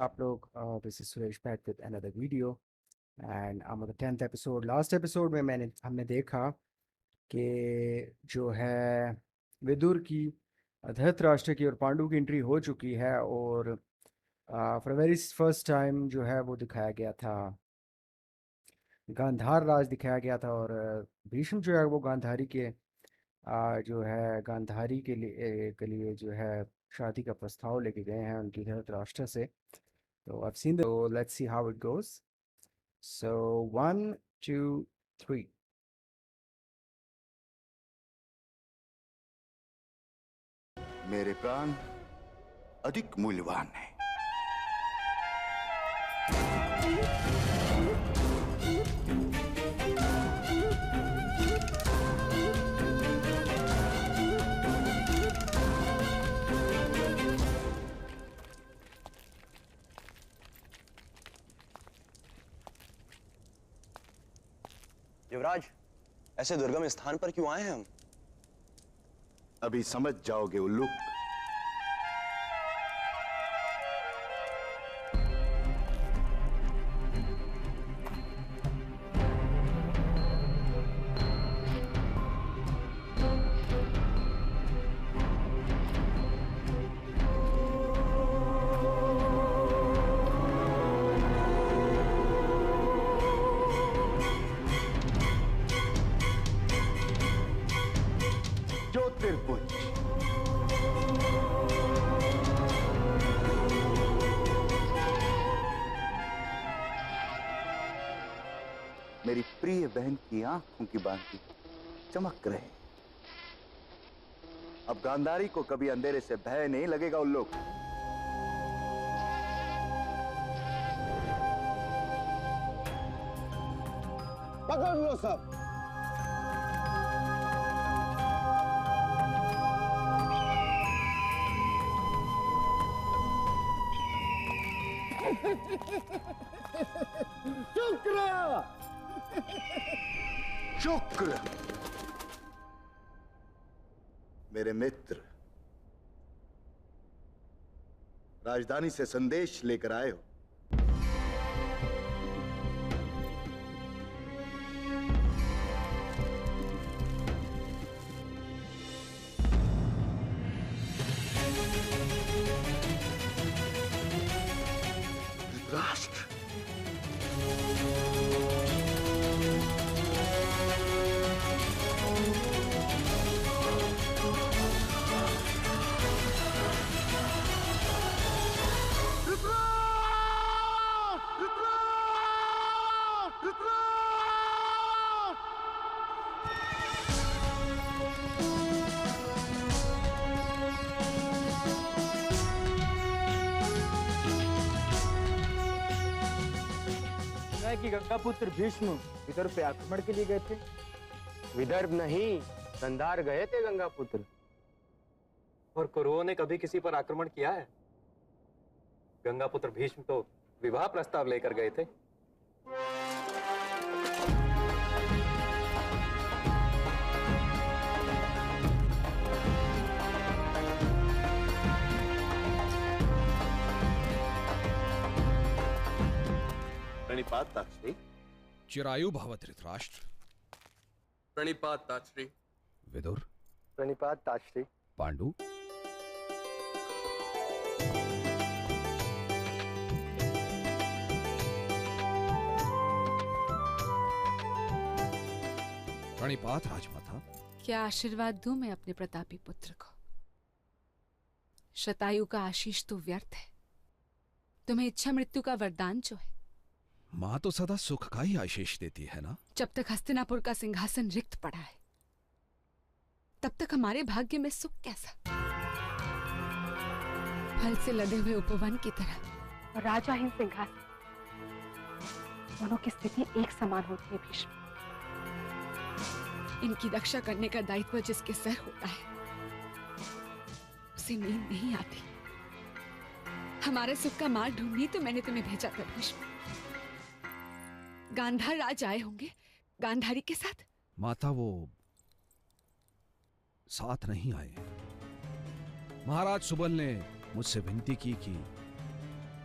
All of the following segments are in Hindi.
आप लोग this is Suresh back with another video and I'm on the 10th episode. Last episode में हमने देखा कि जो है विदुर की धृतराष्ट्र की और पांडु की एंट्री हो चुकी है और फॉर वेरी फर्स्ट टाइम जो है वो दिखाया गया था, गांधार राज दिखाया गया था। और भीष्म जो है वो गांधारी के जो है गांधारी के लिए जो है शादी का प्रस्ताव लेके गए हैं उनकी धृतराष्ट्र से। तो I've seen the, so let's see how it goes. So one, two, three. मेरे प्राण अधिक मूल्यवान है। युवराज, ऐसे दुर्गम स्थान पर क्यों आए हैं हम? अभी समझ जाओगे उल्लूक। ज्योतिर्पुंज मेरी प्रिय बहन की आंखों की भांति चमक रहे। अब गांधारी को कभी अंधेरे से भय नहीं लगेगा उल्लूक। पकड़ लो सब। शुक्र शुक्र मेरे मित्र, राजधानी से संदेश लेकर आए हो। राष्ट्र कि गंगापुत्र भीष्म विदर्भ पे आक्रमण के लिए गए थे। विदर्भ नहीं, गांधार गए थे गंगापुत्र। और कौरवों ने कभी किसी पर आक्रमण किया है? गंगापुत्र भीष्म तो विवाह प्रस्ताव लेकर गए थे। प्रणिपात ताक्षरी। चिरायु भव धृतराष्ट्र। प्रणिपात ताक्षरी। विदुर। प्रणिपात ताक्षरी। पांडु। प्रणिपात राजमाता। क्या आशीर्वाद दूं मैं अपने प्रतापी पुत्र को? शतायु का आशीष तो व्यर्थ है, तुम्हें इच्छा मृत्यु का वरदान जो है। माँ तो सदा सुख का ही आशीष देती है ना। जब तक हस्तिनापुर का सिंहासन रिक्त पड़ा है तब तक हमारे भाग्य में सुख कैसा? फल से लदे हुए उपवन की तरह और राजाहीन सिंहासन, दोनों की स्थिति एक समान होती है भीष्म। इनकी रक्षा करने का दायित्व जिसके सर होता है उसे नींद नहीं आती। हमारे सुख का मार्ग ढूंढनी तो मैंने तुम्हें भेजा था भीष्म। गांधार राज आए होंगे गांधारी के साथ। माता वो साथ नहीं आए। महाराज सुबल ने मुझसे विनती की कि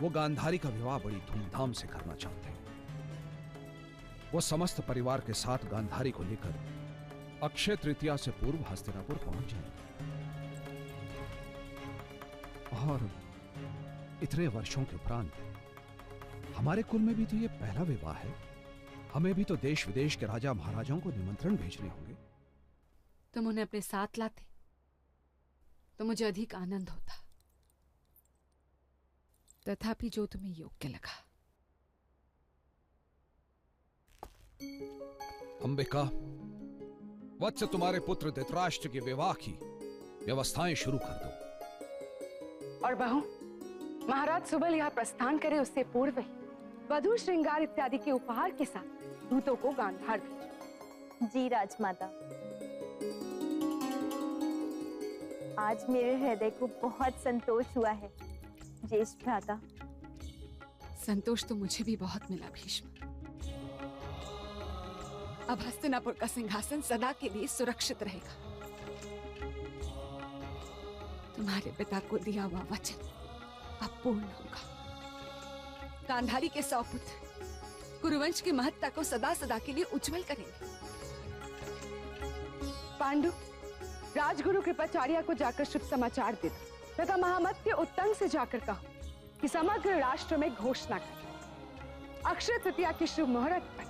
वो गांधारी का विवाह बड़ी धूमधाम से करना चाहते हैं। वो समस्त परिवार के साथ गांधारी को लेकर अक्षय तृतीया से पूर्व हस्तिनापुर पहुंच जाएंगे। और इतने वर्षों के उपरांत हमारे कुल में भी तो ये पहला विवाह है। हमें भी तो देश विदेश के राजा महाराजाओं को निमंत्रण भेजने होंगे। तुम उन्हें अपने साथ लाते तो मुझे अधिक आनंद होता, तथापि जो तुम्हें योग्य लगा। अंबिका, वत्स तुम्हारे पुत्र धृतराष्ट्र के विवाह की व्यवस्थाएं शुरू कर दो। और बहू, महाराज सुबह यहाँ प्रस्थान करे उससे पूर्व ही वधु श्रृंगार इत्यादि के उपहार के साथ दूतों को गांधार भेजो। जी राजमाता, आज मेरे हृदय को बहुत संतोष हुआ है ज्येष्ठ भ्राता। संतोष तो मुझे भी बहुत मिला भीष्म। अब हस्तिनापुर का सिंहासन सदा के लिए सुरक्षित रहेगा। तुम्हारे पिता को दिया हुआ वचन अब पूर्ण होगा। गांधारी के 100 पुत्र कुरुवंश की महत्ता को सदा सदा के लिए उज्जवल करेंगे। पांडु, राजगुरु कृपाचार्य को जाकर शुभ समाचार दे दो तथा महामत उत्तंग से जाकर कहो कि समग्र राष्ट्र में घोषणा करें, अक्षय तृतीया की शुभ मुहूर्त पर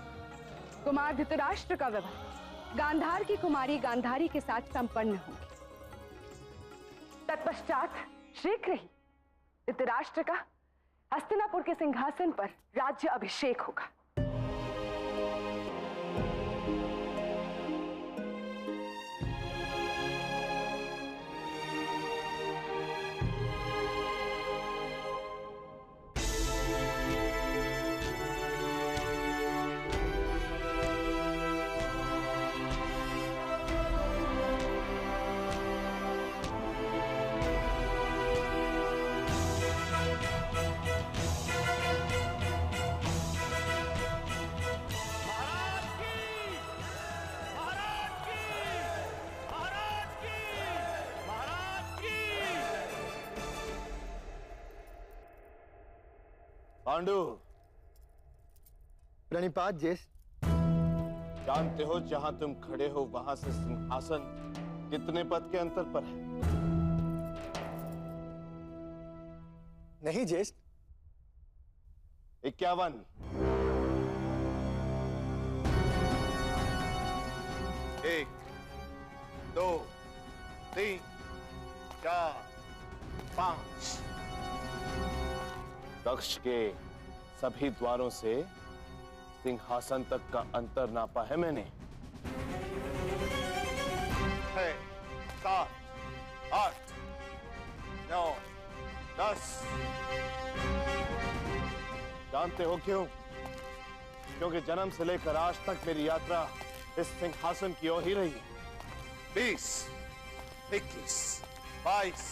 कुमार धृतराष्ट्र का विवाह गांधार की कुमारी गांधारी के साथ संपन्न होंगे। तत्पश्चात शीघ्र ही धृतराष्ट्र का हस्तिनापुर के सिंहासन पर राज्य अभिषेक होगा। पांडु, प्रणिपात ज्येष्ठ। जानते हो जहां तुम खड़े हो वहां से सिंहासन कितने पद के अंतर पर है? नहीं ज्येष्ठ। 51। 1 2 3 4 5। कक्ष के सभी द्वारों से सिंहासन तक का अंतर नापा है मैंने। 6 7 8 9 10। जानते हो क्यों? क्योंकि जन्म से लेकर आज तक मेरी यात्रा इस सिंहासन की ओर ही रही है। 20 21 22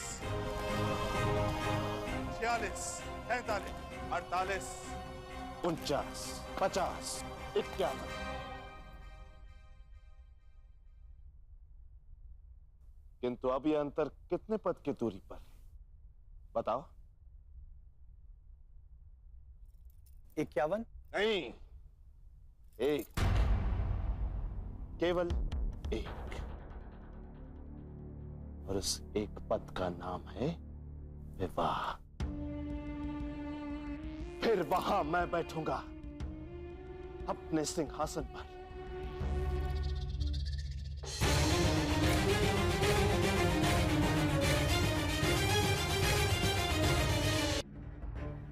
46 47 48 49 50 51। किंतु अब यह अंतर कितने पद की दूरी पर? बताओ। 51? नहीं, 1, केवल 1। और उस एक पद का नाम है विवाह। फिर वहां मैं बैठूंगा अपने सिंहासन पर।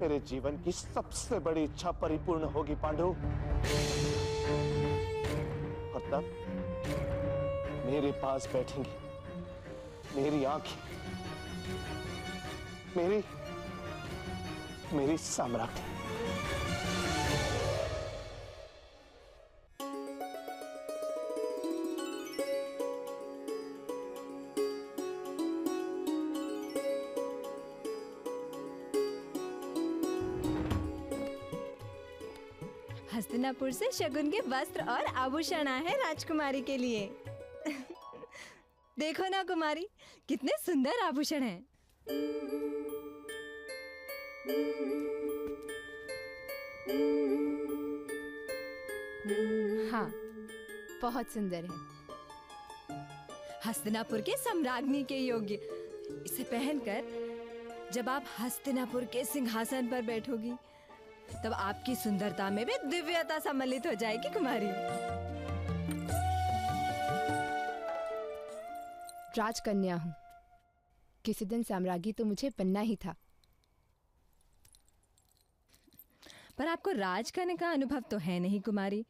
मेरे जीवन की सबसे बड़ी इच्छा परिपूर्ण होगी पांडु। और तब मेरे पास बैठेंगी मेरी आंखें, मेरी सम्राट। हस्तिनापुर से शगुन के वस्त्र और आभूषण आए हैं राजकुमारी के लिए। देखो ना कुमारी, कितने सुंदर आभूषण हैं। बहुत सुंदर है। हस्तिनापुर के सम्राज्ञी के योग्य। इसे पहनकर जब आप हस्तिनापुर के सिंहासन पर बैठोगी तब आपकी सुंदरता में भी दिव्यता सम्मिलित हो जाएगी कुमारी। राजकन्या हूँ, किसी दिन साम्राज्ञी तो मुझे बनना ही था। पर आपको राज करने का अनुभव तो है नहीं कुमारी।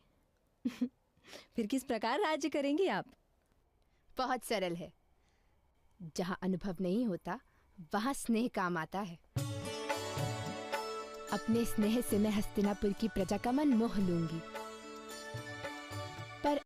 फिर किस प्रकार राज्य करेंगी आप? बहुत सरल है। जहाँ अनुभव नहीं होता वहाँ स्नेह काम आता है। अपने स्नेह से मैं हस्तिनापुर की प्रजा का मन मोह लूंगी।